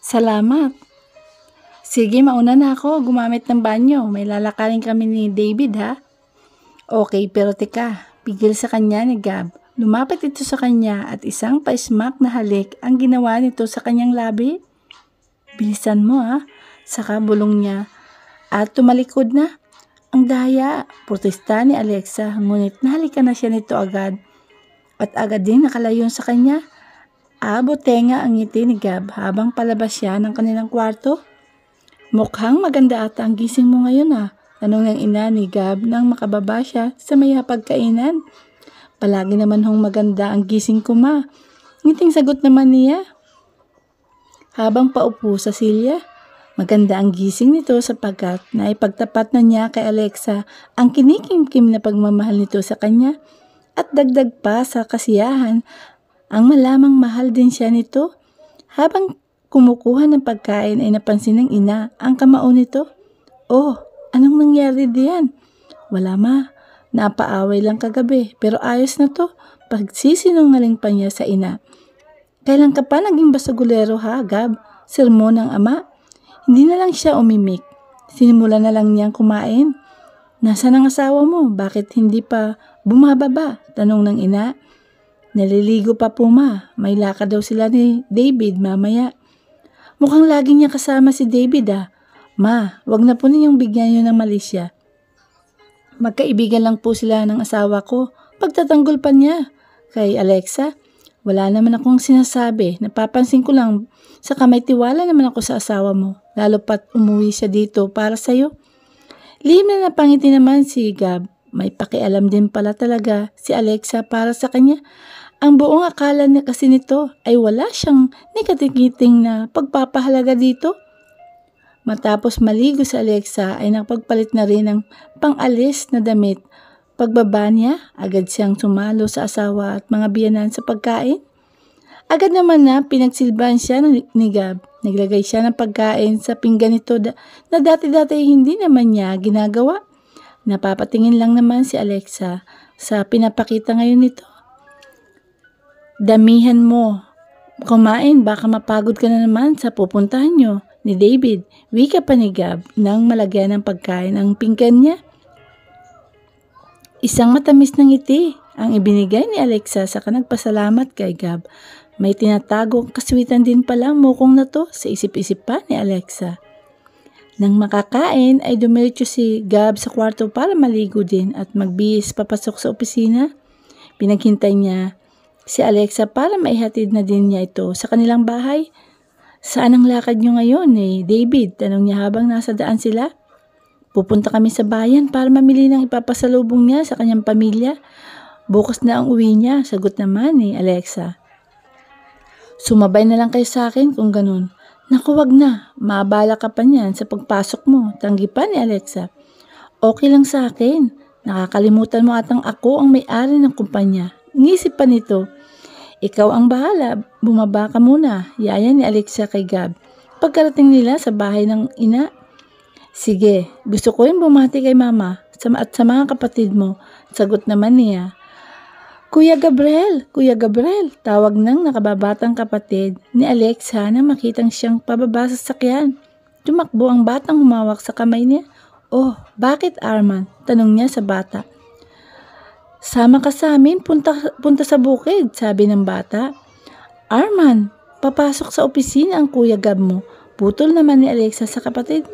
Salamat. Sige, mauna na ako gumamit ng banyo. May lalakarin kami ni David ha. Okay, pero teka, pigil sa kanya ni Gab. Lumapit ito sa kanya at isang pa-smack na halik ang ginawa nito sa kanyang labi. Bilisan mo ha, saka bulong niya. At tumalikod na. Ang daya, protesta ni Alexa, ngunit nahalikan na siya nito agad. At agad din nakalayon sa kanya. Tenga ang ngiti ni Gab habang palabas siya ng kanilang kwarto. Mukhang maganda ata ang gising mo ngayon ha, tanong ng ina ni Gab nang makababa siya sa may hapagkainan. Palagi naman hong maganda ang gising ko ma. Ngiting sagot naman niya. Habang paupo sa silya, maganda ang gising nito sapagkat naipagtapat na niya kay Alexa ang kinikimkim na pagmamahal nito sa kanya. At dagdag pa sa kasiyahan, ang malamang mahal din siya nito. Habang kumukuha ng pagkain ay napansin ng ina ang kamao nito. Oh, anong nangyari diyan? Wala ma, napaaway lang kagabi pero ayos na to. Pagsisinungaling pa niya sa ina. Kailan ka pa naging basagulero ha, Gab? Sermon ng ama. Hindi na lang siya umimik. Sinimula na lang niyang kumain. Nasaan ang asawa mo? Bakit hindi pa bumababa? Tanong ng ina. Naliligo pa po ma. May lakad daw sila ni David mamaya. Mukhang lagi niya kasama si David ah. Ma, wag na po ninyong bigyan yun ng malisya. Magkaibigan lang po sila ng asawa ko. Pagtatanggol pa niya. Kay Alexa, wala naman akong sinasabi. Napapansin ko lang, saka may tiwala naman ako sa asawa mo. Lalo pat umuwi siya dito para sa'yo. Lihim na napangiti naman si Gab. May pakialam din pala talaga si Alexa para sa kanya. Ang buong akala niya kasi nito ay wala siyang nikatikiting na pagpapahalaga dito. Matapos maligo si Alexa ay nakapagpalit na rin ng pang-alis na damit. Pagbaba niya, agad siyang sumalo sa asawa at mga biyanan sa pagkain. Agad naman na pinagsilbahan siya ni Gab. Naglagay siya ng pagkain sa pinggan nito na dati-dati hindi naman niya ginagawa. Napapatingin lang naman si Alexa sa pinapakita ngayon nito. Damihan mo. Kumain, baka mapagod ka na naman sa pupuntahan nyo ni David. Wika pa ni Gab nang malagyan ng pagkain ang pinggan niya. Isang matamis na ngiti ang ibinigay ni Alexa sa nagpasalamat kay Gab. May tinatagong kaswitan din pala ang mukong na to sa isip-isip pa ni Alexa. Nang makakain ay dumiretso si Gab sa kwarto para maligo din at magbihis papasok sa opisina. Pinaghintay niya si Alexa para maihatid na din niya ito sa kanilang bahay. Saan ang lakad niyo ngayon David? Tanong niya habang nasa daan sila. Pupunta kami sa bayan para mamili ng ipapasalubong niya sa kanyang pamilya. Bukas na ang uwi niya, sagot naman ni Alexa. Sumabay na lang kayo sa akin kung ganun. Naku, wag na. Maabala ka pa niyan sa pagpasok mo. Tanggi pa ni Alexa. Okay lang sa akin. Nakakalimutan mo atang ako ang may-ari ng kumpanya. Ngisip pa nito. Ikaw ang bahala. Bumaba ka muna. Yaya ni Alexa kay Gab. Pagkarating nila sa bahay ng ina. Sige, gusto ko rin bumati kay mama at sa mga kapatid mo. Sagot naman niya. Kuya Gabriel, tawag ng nakababatang kapatid ni Alexa na makitang siyang pababa sa sakyan. Tumakbo ang batang humawak sa kamay niya. Oh, bakit Arman? Tanong niya sa bata. Sama ka sa amin, punta sa bukid, sabi ng bata. Arman, papasok sa opisina ang Kuya Gab mo. Putol naman ni Alexa sa kapatid.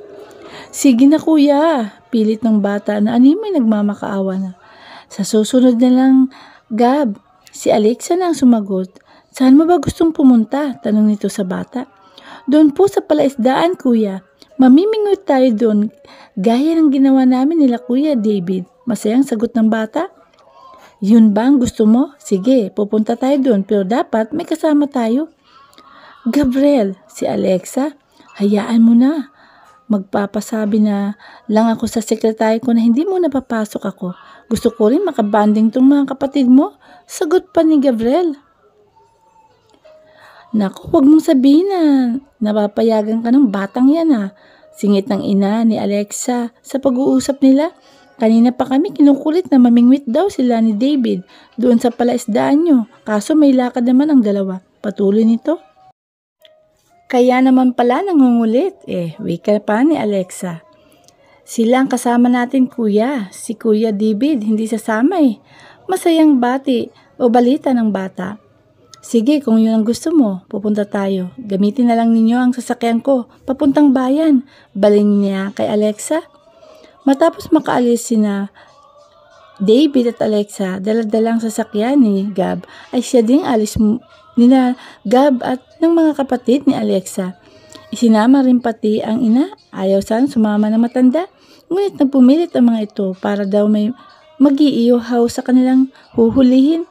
Sige na kuya, pilit ng bata na animoy nagmamakaawa na. Sa susunod na lang, Gab, si Alexa na ang sumagot. Saan mo ba gustong pumunta? Tanong nito sa bata. Doon po sa palaisdaan kuya. Mamimingot tayo doon, gaya ng ginawa namin nila Kuya David. Masayang sagot ng bata. Yun ba ang gusto mo? Sige, pupunta tayo doon pero dapat may kasama tayo. Gabriel, si Alexa, hayaan mo na. Magpapasabi na lang ako sa sekretary ko na hindi mo napapasok ako. Gusto ko rin makabanding tong mga kapatid mo. Sagot pa ni Gabriel. Naku, huwag mong sabihin na napapayagan ka ng batang yan ha. Singit ng ina ni Alexa sa pag-uusap nila. Kanina pa kami kinukulit na mamingwit daw sila ni David doon sa palaisdaan nyo. Kaso may lakad naman ang dalawa. Patuloy nito. Kaya naman pala nangungulit. Wika pa ni Alexa. Sila ang kasama natin kuya. Si Kuya David hindi sasama eh. Masayang bati o balita ng bata. Sige, kung yun ang gusto mo, pupunta tayo. Gamitin na lang ninyo ang sasakyan ko, papuntang bayan. Baling niya kay Alexa. Matapos makaalis sina David at Alexa, daladalang sasakyan ni Gab ay siya ding alis nina Gab at ng mga kapatid ni Alexa. Isinama rin pati ang ina, ayaw sana sumama ng matanda, ngunit nagpumilit ang mga ito para daw may mag-iihaw sa kanilang huhulihin.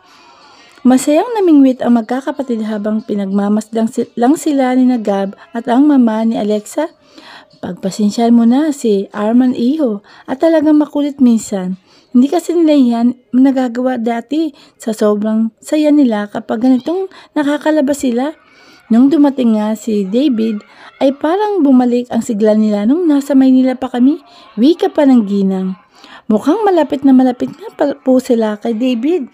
Masayang namingwit ang magkakapatid habang pinagmamasdang lang sila ni Gab at ang mama ni Alexa. Pagpasensyahan mo na si Arman Iho at talagang makulit minsan. Hindi kasi nila yan nagagawa dati sa sobrang saya nila kapag ganitong nakakalabas sila. Nung dumating nga si David ay parang bumalik ang sigla nila nung nasa Maynila pa kami. Wika pa ng ginang. Mukhang malapit na malapit nga po sila kay David.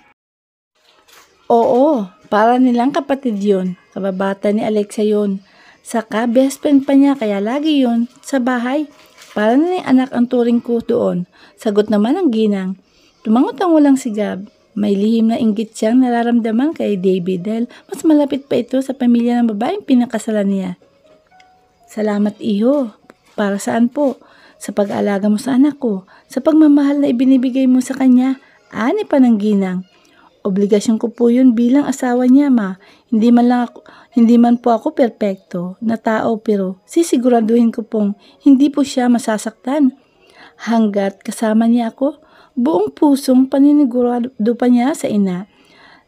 Oo, para nilang kapatid yun. Kababata ni Alexa yun. Saka best friend pa niya kaya lagi yun sa bahay. Para na anak ang turing ko doon. Sagot naman ang ginang. Tumangot-tango lang si Gab. May lihim na inggit siyang nararamdaman kay David dahil mas malapit pa ito sa pamilya ng babaeng pinakasalan niya. Salamat iho. Para saan po? Sa pag-aalaga mo sa anak ko. Sa pagmamahal na ibinibigay mo sa kanya. Ani pa ng ginang. Obligasyon ko po yun bilang asawa niya, ma. Hindi man po ako perpekto na tao pero sisiguraduhin ko pong hindi po siya masasaktan. Hanggat kasama niya ako, buong pusong paninigurado pa niya sa ina.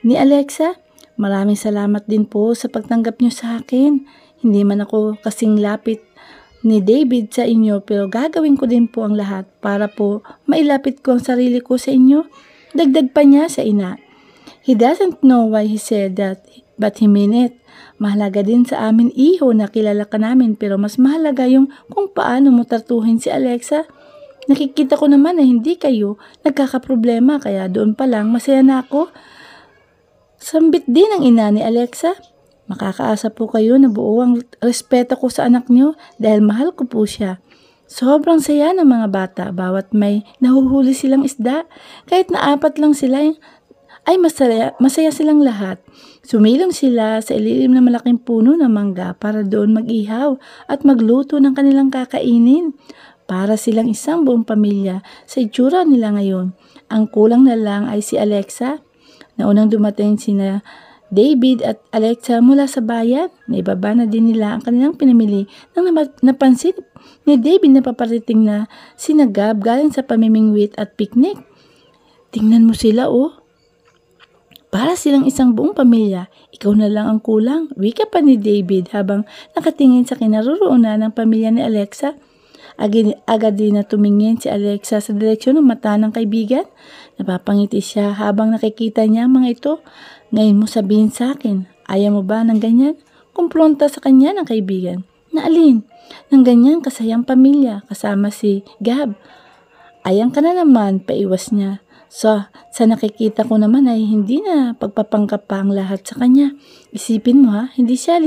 Ni Alexa, maraming salamat din po sa pagtanggap niyo sa akin. Hindi man ako kasing lapit ni David sa inyo pero gagawin ko din po ang lahat para po mailapit ko ang sarili ko sa inyo. Dagdag pa niya sa ina. He doesn't know why he said that, but he meant it. Mahalaga din sa amin iho na kilala ka namin pero mas mahalaga yung kung paano mo tratuhin si Alexa. Nakikita ko naman na hindi kayo nagkakaproblema kaya doon pa lang masaya na ako. Sambit din ang ina ni Alexa. Makakaasa po kayo na buo ang respeto ko sa anak niyo dahil mahal ko po siya. Sobrang saya ng mga bata bawat may nahuhuli silang isda. Kahit na 4 lang sila ay masaya silang lahat. Sumilong sila sa ilalim ng malaking puno ng mangga para doon mag-ihaw at magluto ng kanilang kakainin. Para silang isang buong pamilya sa itsura nila ngayon. Ang kulang na lang ay si Alexa. Naunang dumating sina David at Alexa mula sa bayan. Naibaba na din nila ang kanilang pinamili nang napansin ni David na paparating na sina Gab galing sa pamimingwit at picnic. Tingnan mo sila oh. Para silang isang buong pamilya, ikaw na lang ang kulang. Wika pa ni David habang nakatingin sa kinaroroonan ng pamilya ni Alexa. Agad din na tumingin si Alexa sa direksyon ng mata ng kaibigan. Napapangiti siya habang nakikita niya ang mga ito. Ngayon mo sabihin sa akin, ayaw mo ba ng ganyan? Kumpronta sa kanya ng kaibigan. Na alin? Ng ganyan kasayang pamilya kasama si Gab. Ayang ka na naman, paiwas niya. So, sa nakikita ko naman ay hindi na pagpapanggap pa ang lahat sa kanya. Isipin mo ha, hindi siya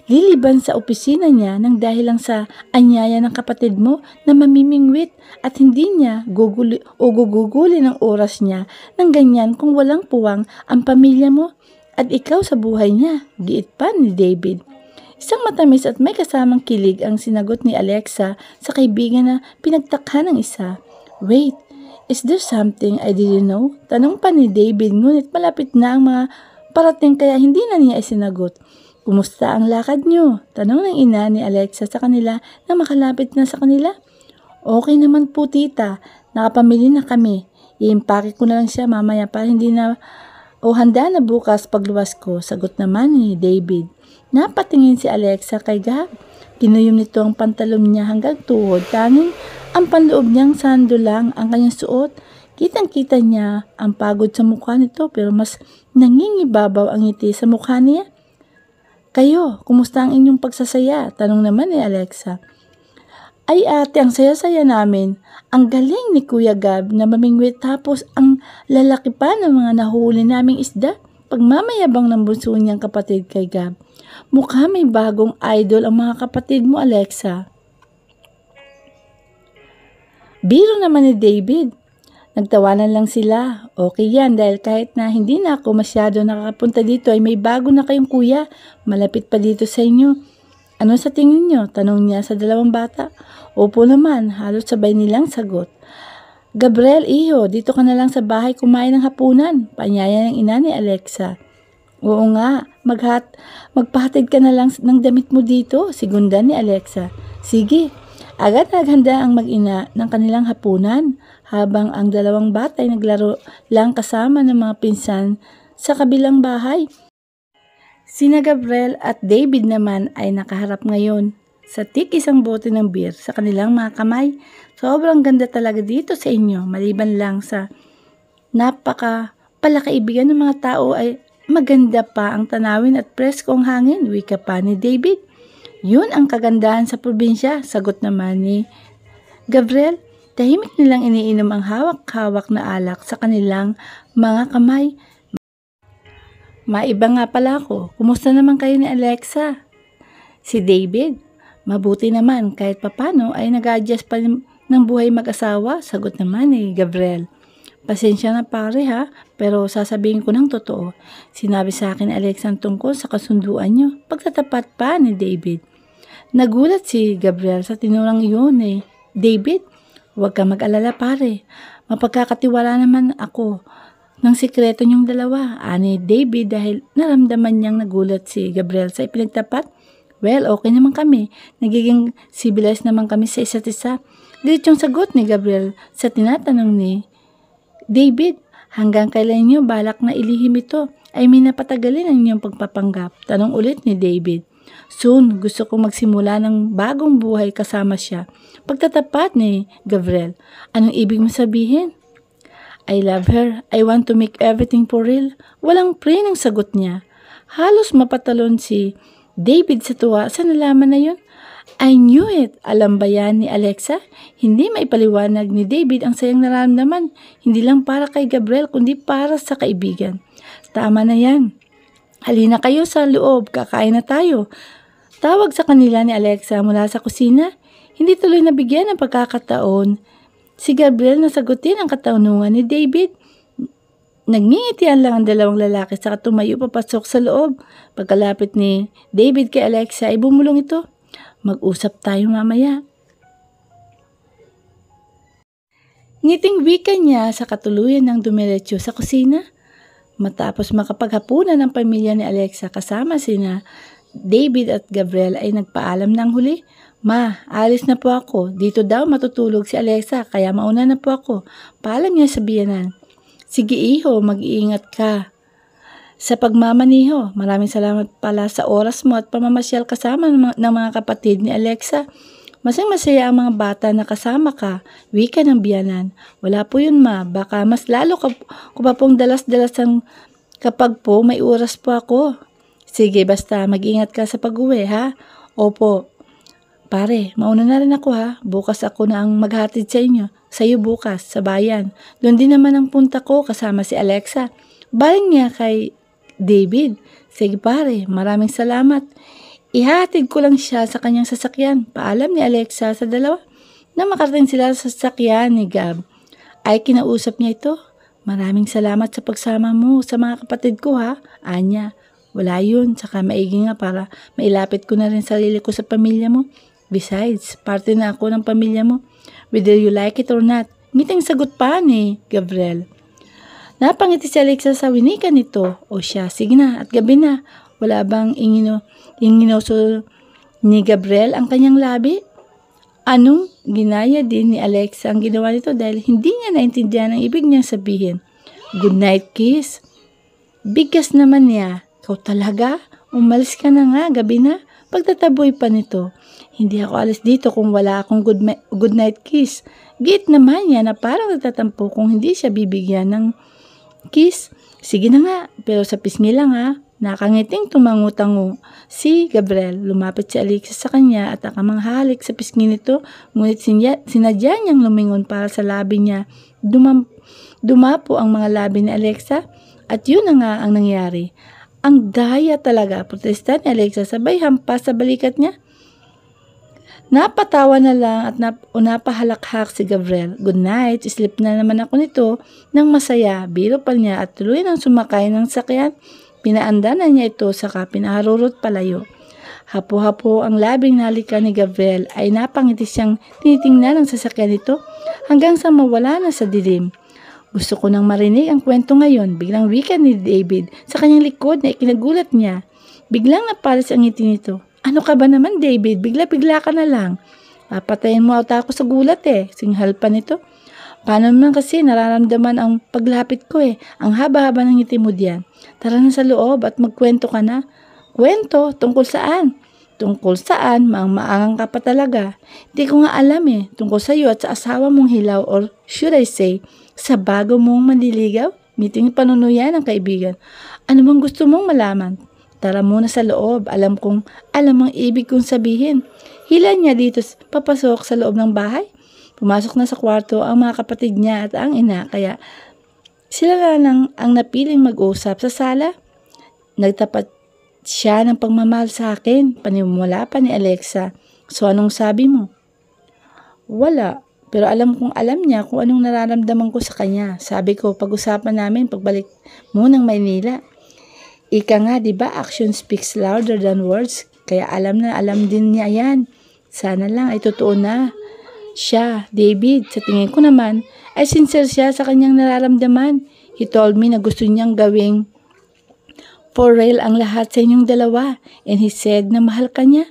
liliban sa opisina niya nang dahil lang sa anyaya ng kapatid mo na mamimingwit at hindi niya guguguli ng oras niya ng ganyan kung walang puwang ang pamilya mo at ikaw sa buhay niya. Giit pa ni David. Isang matamis at may kasamang kilig ang sinagot ni Alexa sa kaibigan na pinagtakhan ng isa. Wait, is there something I didn't know? Tanong pa ni David ngunit malapit na ang mga parating kaya hindi na niya isinagot. Kumusta ang lakad niyo? Tanong ng ina ni Alexa sa kanila na makalapit na sa kanila. Okay naman po tita, nakapamili na kami. Iimpake ko na lang siya mamaya para hindi na handa na bukas pagluwas ko. Sagot naman ni David. Napatingin si Alexa kay Gab. Kinuyom nito ang pantalon niya hanggang tuhod. Tanging ang panloob niyang sando lang ang kanyang suot. Kitang-kita niya ang pagod sa mukha nito pero mas nangingibabaw ang ngiti sa mukha niya. Kayo, kumusta ang inyong pagsasaya? Tanong naman ni Alexa. Ay ate, ang saya-saya namin. Ang galing ni Kuya Gab na mamingwit tapos ang lalaki pa ng mga nahuli naming isda. Pagmamayabang ng bunso niyang kapatid kay Gab. Mukha may bagong idol ang mga kapatid mo, Alexa. Biro naman ni David. Nagtawanan lang sila. Okay yan dahil kahit na hindi na ako masyado nakakapunta dito ay may bago na kayong kuya. Malapit pa dito sa inyo. Ano sa tingin nyo? Tanong niya sa dalawang bata. Opo naman, halos sabay nilang sagot. Gabriel, iho, dito ka na lang sa bahay kumain ng hapunan. Paanyaya ng ina ni Alexa. Oo nga, magpahatid ka na lang ng damit mo dito, sigundan ni Alexa. Sige, agad naghanda ang mag-ina ng kanilang hapunan habang ang dalawang bata ay naglaro lang kasama ng mga pinsan sa kabilang bahay. Sina Gabriel at David naman ay nakaharap ngayon sa isang bote ng beer sa kanilang mga kamay. Sobrang ganda talaga dito sa inyo, maliban lang sa palakaibigan ng mga tao ay maganda pa ang tanawin at preskong hangin, wika pa ni David. Yun ang kagandahan sa probinsya, sagot naman ni Gabriel. Tahimik nilang iniinom ang hawak-hawak na alak sa kanilang mga kamay. Maiba nga pala ako. Kumusta naman kayo ni Alexa? Si David, mabuti naman kahit papano ay nag-adjust pa ng buhay mag-asawa, sagot naman ni Gabriel. Pasensya na pare ha, pero sasabihin ko ng totoo. Sinabi sa akin ni Alexa tungkol sa kasunduan niyo, pagtatapat pa ni David. Nagulat si Gabriel sa tinurang iyon eh. David, huwag ka mag-alala pare. Mapagkakatiwala naman ako ng sikreto niyong dalawa, ani David dahil naramdaman niyang nagulat si Gabriel sa ipinagtapat. Well, okay naman kami. Nagiging civilized naman kami sa isa't isa. Diretsong sagot ni Gabriel sa tinatanong ni David. Hanggang kailan niyo balak na ilihim ito? Ay minapatagalin ang inyong pagpapanggap? Tanong ulit ni David. Soon, gusto kong magsimula ng bagong buhay kasama siya. Pagtatapat ni Gabriel. Anong ibig mo sabihin? I love her. I want to make everything for real. Walang pre ng sagot niya. Halos mapatalon si David sa tuwa sa nalaman na yun. I knew it. Alam ba yan ni Alexa? Hindi maipaliwanag ni David ang sayang nararamdaman. Hindi lang para kay Gabriel kundi para sa kaibigan. Tama na yan. Halina kayo sa loob. Kakain na tayo. Tawag sa kanila ni Alexa mula sa kusina. Hindi tuloy nabigyan ng pagkakataon si Gabriel na sagutin ang katanungan ni David. Nagngingitian lang ang dalawang lalaki saka tumayo papasok sa loob. Pagkalapit ni David kay Alexa ay bumulong ito. Mag-usap tayo mamaya. Ngiting wika niya sa katuluyan ng dumiretso sa kusina. Matapos makapaghapunan ng pamilya ni Alexa kasama sina David at Gabriel ay nagpaalam ng huli. Ma, alis na po ako. Dito daw matutulog si Alexa kaya mauna na po ako. Paalam niya sa biyanan. Sige iho, mag-iingat ka sa pagmamaniho. Maraming salamat pala sa oras mo at pamamasyal kasama ng mga kapatid ni Alexa. Masaya ang mga bata na kasama ka. Wika ng biyanan. Wala po yun ma. Baka mas lalo ko pa pong dalas-dalasan kapag po may oras po ako. Sige basta mag-ingat ka sa pag-uwi ha. Opo. Pare, mauna na rin ako ha. Bukas ako na ang maghatid sa inyo. Sa'yo bukas, sa bayan. Doon din naman ang punta ko kasama si Alexa. Baling niya kay David. Sige pare, maraming salamat. Ihatid ko lang siya sa kanyang sasakyan. Paalam ni Alexa sa dalawa. Na makarating sila sa sasakyan ni Gab. Ay kinausap niya ito. Maraming salamat sa pagsama mo sa mga kapatid ko ha. Anya, wala yun. Saka maigi nga para mailapit ko na rin sarili ko sa pamilya mo. Besides, parte na ako ng pamilya mo. Whether you like it or not. Ngiting sagot pa ni Gabriel. Napangiti si Alexa sa winika nito. O siya, sige na at gabi na. Wala bang inginoso ni Gabriel ang kanyang labi? Anong ginaya din ni Alexa ang ginawa nito dahil hindi niya naintindihan ang ibig niyang sabihin. Good night kiss. Bigas naman niya. Ikaw talaga? Umalis ka na nga, gabi na. Pagtataboy pa nito. Hindi ako alis dito kung wala akong good night kiss. Gate naman niya na parang nagtatampo kung hindi siya bibigyan ng kiss. Sige na nga, pero sa pisngi lang ha. Nakangiting tumango-tango si Gabriel. Lumapit si Alexa sa kanya at akamang-halik sa pisngi nito. Ngunit sinadya niyang lumingon para sa labi niya. Dumapo ang mga labi ni Alexa at yun na nga ang nangyari. Ang daya talaga, protesta ni Alexa sabay hampas sa balikat niya. Napatawa na lang at napahalakhak si Gabriel. Good night, sleep na naman ako nito ng masaya. Biro pa niya at tuloy nang sumakay ng sakyan. Pinaanda na niya ito saka pinaharurot palayo. Hapo-hapo ang labing nalika ni Gabriel ay napangiti siyang tinitingnan ng sasakyan nito hanggang sa mawala na sa dilim. Gusto ko nang marinig ang kwento ngayon. Biglang wika ni David sa kanyang likod na ikinagulat niya. Biglang napalis ang ngiti nito. Ano ka ba naman, David? Bigla-bigla ka na lang. Papatayin mo ata ako sa gulat Singhal pa nito. Paano naman kasi nararamdaman ang paglapit ko Ang haba-haba ng ngiti mo diyan. Tara na sa loob at magkwento ka na. Kwento? Tungkol saan? Tungkol saan? Maang-maangang ka pa talaga. Hindi ko nga alam Tungkol sa iyo at sa asawa mong hilaw or should I say, sa bago mong manliligaw? Meeting panunuyan ng kaibigan. Ano bang gusto mong malaman? Tara muna sa loob. Alam ang ibig kong sabihin. Hila niya dito papasok sa loob ng bahay. Pumasok na sa kwarto ang mga kapatid niya at ang ina. Kaya sila lang ang napiling mag-usap sa sala. Nagtapat siya ng pagmamahal sa akin. Panimula pa ni Alexa. So anong sabi mo? Wala. Pero alam niya kung anong nararamdaman ko sa kanya. Sabi ko, pag-usapan namin pagbalik mo ng Maynila. Ika nga, diba, action speaks louder than words. Kaya alam din niya yan. Sana lang ay totoo na. Siya, David, sa tingin ko naman, ay sincere siya sa kanyang nararamdaman. He told me na gusto niyang gawing for real ang lahat sa inyong dalawa. And he said na mahal ka niya.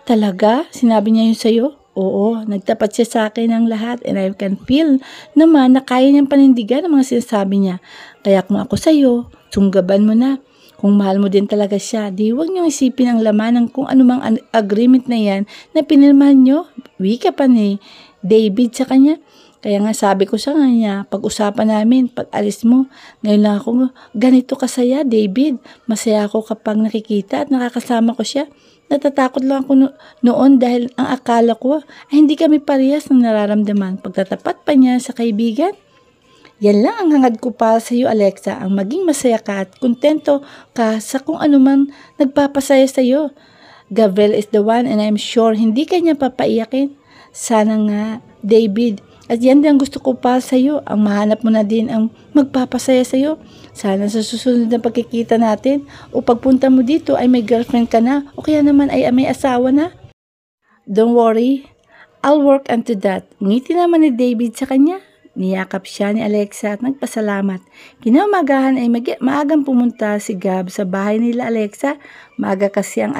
Talaga? Sinabi niya yun sa'yo? Oo, nagtapat siya sa akin ng lahat and I can feel naman na kaya niyang panindigan ang mga sinasabi niya. Kaya kung ako sa'yo, sunggaban mo na. Kung mahal mo din talaga siya, di huwag niyong isipin ang laman ng kung anumang agreement na yan na pinirmahan niyo. Wika pa ni David sa kanya. Kaya nga sabi ko sa kanya, pag-usapan namin, pag alis mo, ngayon lang ako ganito kasaya, David. Masaya ako kapag nakikita at nakakasama ko siya. Natatakot lang ako noon dahil ang akala ko ay hindi kami parehas ng nararamdaman. Pagtatapat pa niya sa kaibigan. Yan lang ang hangad ko para sa iyo, Alexa, ang maging masaya ka at kontento ka sa kung anuman nagpapasaya sa iyo. Gabriel is the one and I'm sure hindi kanya papaiyakin. Sana nga, David. At yan din ang gusto ko para sa iyo, ang mahanap mo na din ang magpapasaya sa iyo. Sana sa susunod na pagkikita natin o pagpunta mo dito ay may girlfriend ka na o kaya naman ay may asawa na. Don't worry, I'll work onto that. Ngiti naman ni David sa kanya. Niyakap siya ni Alexa at nagpasalamat. Kinaumagahan ay maagang pumunta si Gab sa bahay nila Alexa. Maaga kasi ang